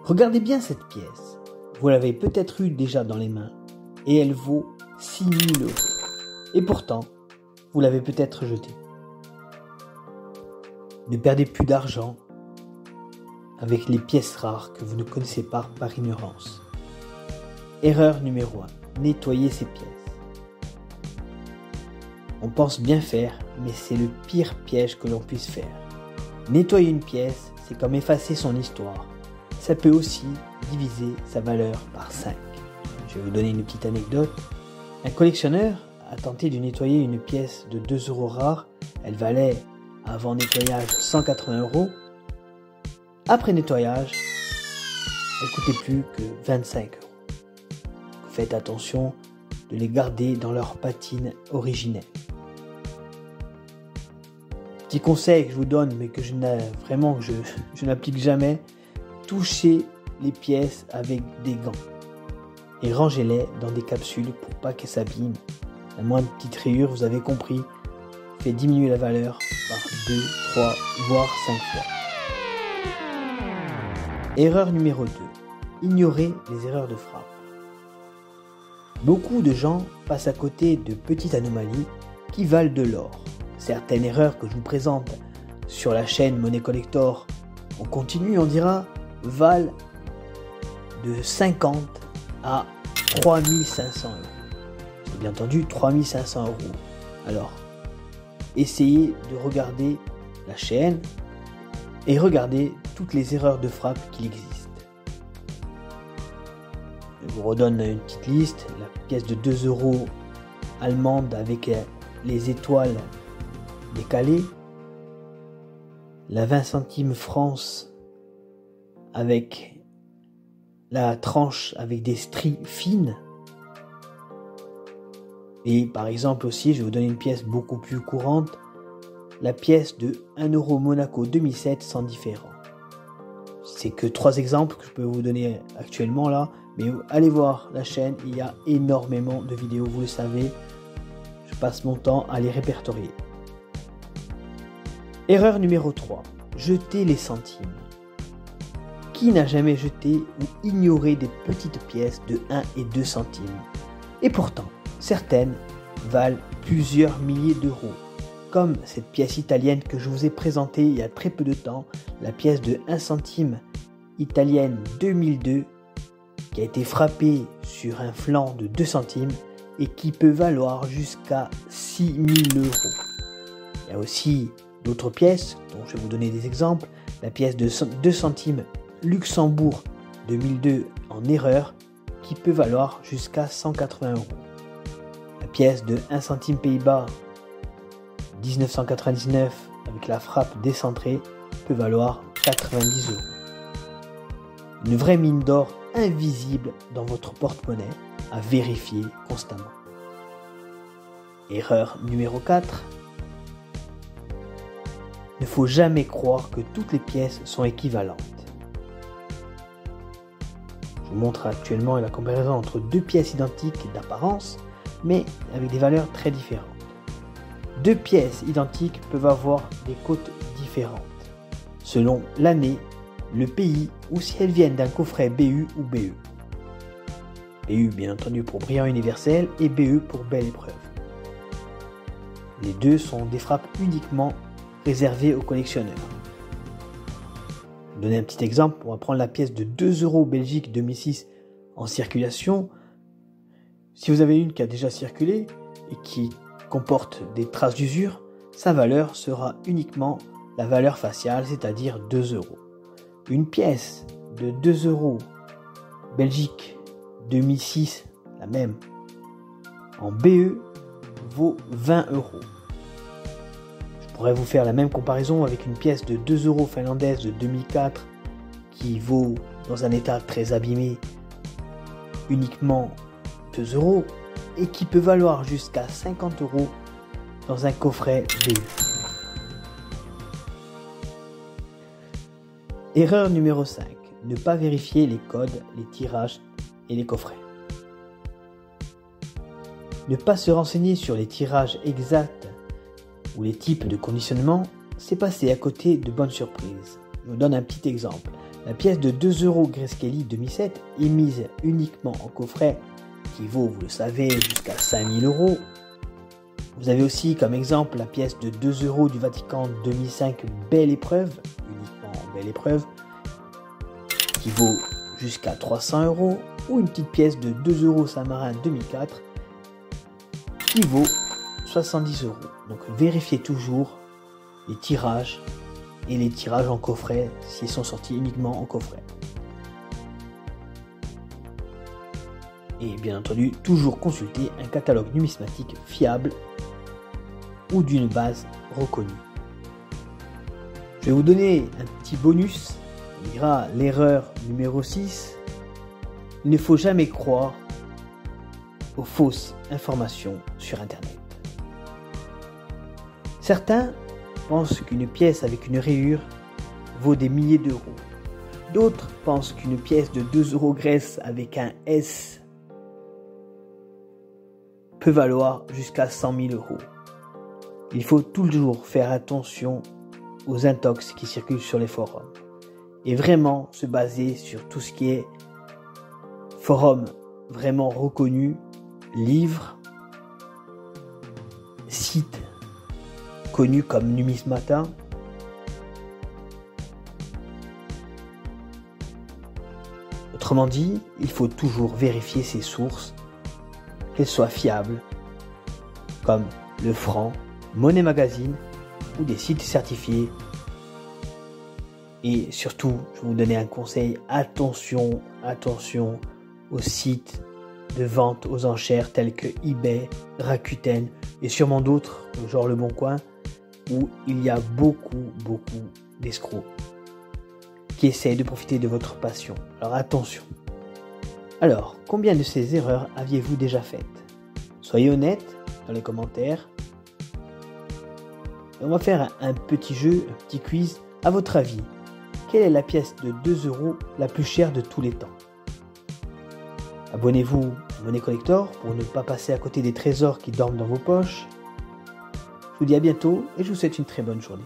Regardez bien cette pièce. Vous l'avez peut-être eue déjà dans les mains et elle vaut 6 000 €. Et pourtant, vous l'avez peut-être jetée. Ne perdez plus d'argent avec les pièces rares que vous ne connaissez pas par ignorance. Erreur numéro 1. Nettoyez ces pièces. On pense bien faire, mais c'est le pire piège que l'on puisse faire. Nettoyer une pièce, c'est comme effacer son histoire. Ça peut aussi diviser sa valeur par 5. Je vais vous donner une petite anecdote. Un collectionneur a tenté de nettoyer une pièce de 2 € rare. Elle valait, avant nettoyage, 180 €. Après nettoyage, elle coûtait plus que 25 €. Faites attention de les garder dans leur patine originelle. Petit conseil que je vous donne, mais que je n'applique jamais, touchez les pièces avec des gants et rangez-les dans des capsules pour pas qu'elles s'abîment. La moindre petite rayure, vous avez compris, fait diminuer la valeur par 2, 3, voire 5 fois. Erreur numéro 2. Ignorez les erreurs de frappe. Beaucoup de gens passent à côté de petites anomalies qui valent de l'or. Certaines erreurs que je vous présente sur la chaîne Money Collector, on continue, on dira, valent de 50 à 3500 €. C'est bien entendu 3500 €. Alors, essayez de regarder la chaîne et regardez toutes les erreurs de frappe qu'il existe. Je vous redonne une petite liste. La pièce de 2 € allemande avec les étoiles décalées. La 20 centimes France avec la tranche avec des stries fines. Et par exemple aussi, je vais vous donner une pièce beaucoup plus courante. La pièce de 1 € Monaco 2007 sans différent. C'est que 3 exemples que je peux vous donner actuellement là. Mais allez voir la chaîne, il y a énormément de vidéos, vous le savez. Je passe mon temps à les répertorier. Erreur numéro 3. Jeter les centimes. Qui n'a jamais jeté ou ignoré des petites pièces de 1 et 2 centimes? Et pourtant, certaines valent plusieurs milliers d'euros. Comme cette pièce italienne que je vous ai présentée il y a très peu de temps, la pièce de 1 centime italienne 2002, qui a été frappée sur un flanc de 2 centimes et qui peut valoir jusqu'à 6 000 €. Il y a aussi d'autres pièces, dont je vais vous donner des exemples. La pièce de 2 centimes Luxembourg 2002 en erreur, qui peut valoir jusqu'à 180 €. La pièce de 1 centime Pays-Bas 1999 avec la frappe décentrée peut valoir 90 €. Une vraie mine d'or invisible dans votre porte-monnaie à vérifier constamment. Erreur numéro 4. Ne faut jamais croire que toutes les pièces sont équivalentes. Je vous montre actuellement la comparaison entre 2 pièces identiques d'apparence, mais avec des valeurs très différentes. 2 pièces identiques peuvent avoir des cotes différentes, selon l'année, le pays ou si elles viennent d'un coffret BU ou BE. BU bien entendu pour brillant universel et BE pour belle épreuve. Les deux sont des frappes uniquement réservées aux collectionneurs. Je vais donner un petit exemple, on va prendre la pièce de 2 € Belgique 2006 en circulation. Si vous avez une qui a déjà circulé et qui comporte des traces d'usure, sa valeur sera uniquement la valeur faciale, c'est-à-dire 2 €. Une pièce de 2 € Belgique 2006, la même, en BE, vaut 20 €. Je pourrais vous faire la même comparaison avec une pièce de 2 € finlandaise de 2004 qui vaut, dans un état très abîmé, uniquement 2 € et qui peut valoir jusqu'à 50 € dans un coffret BE. Erreur numéro 5. Ne pas vérifier les codes, les tirages et les coffrets. Ne pas se renseigner sur les tirages exacts ou les types de conditionnement, c'est passer à côté de bonnes surprises. Je vous donne un petit exemple. La pièce de 2 € Grayscale 2007 est mise uniquement en coffret qui vaut, vous le savez, jusqu'à 5000 €. Vous avez aussi comme exemple la pièce de 2 € du Vatican 2005 Belle Épreuve, uniquement en Belle Épreuve, qui vaut jusqu'à 300 €, ou une petite pièce de 2 € Saint-Marin 2004 qui vaut 70 €. Donc vérifiez toujours les tirages et les tirages en coffret s'ils sont sortis uniquement en coffret. Et bien entendu, toujours consulter un catalogue numismatique fiable ou d'une base reconnue. Je vais vous donner un petit bonus. On dira l'erreur numéro 6. Il ne faut jamais croire aux fausses informations sur Internet. Certains pensent qu'une pièce avec une rayure vaut des milliers d'euros. D'autres pensent qu'une pièce de 2 € Grèce avec un S peut valoir jusqu'à 100 000 €. Il faut toujours faire attention aux intox qui circulent sur les forums et vraiment se baser sur tout ce qui est forum vraiment reconnu, livres, sites connus comme Numismata. Autrement dit, il faut toujours vérifier ses sources, qu'elles soient fiables, comme le Franc, Monnaie Magazine ou des sites certifiés. Et surtout, je vais vous donner un conseil, attention aux sites de vente aux enchères tels que eBay, Rakuten et sûrement d'autres, genre Le Bon Coin, où il y a beaucoup d'escrocs qui essayent de profiter de votre passion. Alors attention. Alors, combien de ces erreurs aviez-vous déjà faites? Soyez honnête dans les commentaires. Et on va faire un petit jeu, un petit quiz. À votre avis, quelle est la pièce de 2 € la plus chère de tous les temps? Abonnez-vous à Monnaie Collector pour ne pas passer à côté des trésors qui dorment dans vos poches. Je vous dis à bientôt et je vous souhaite une très bonne journée.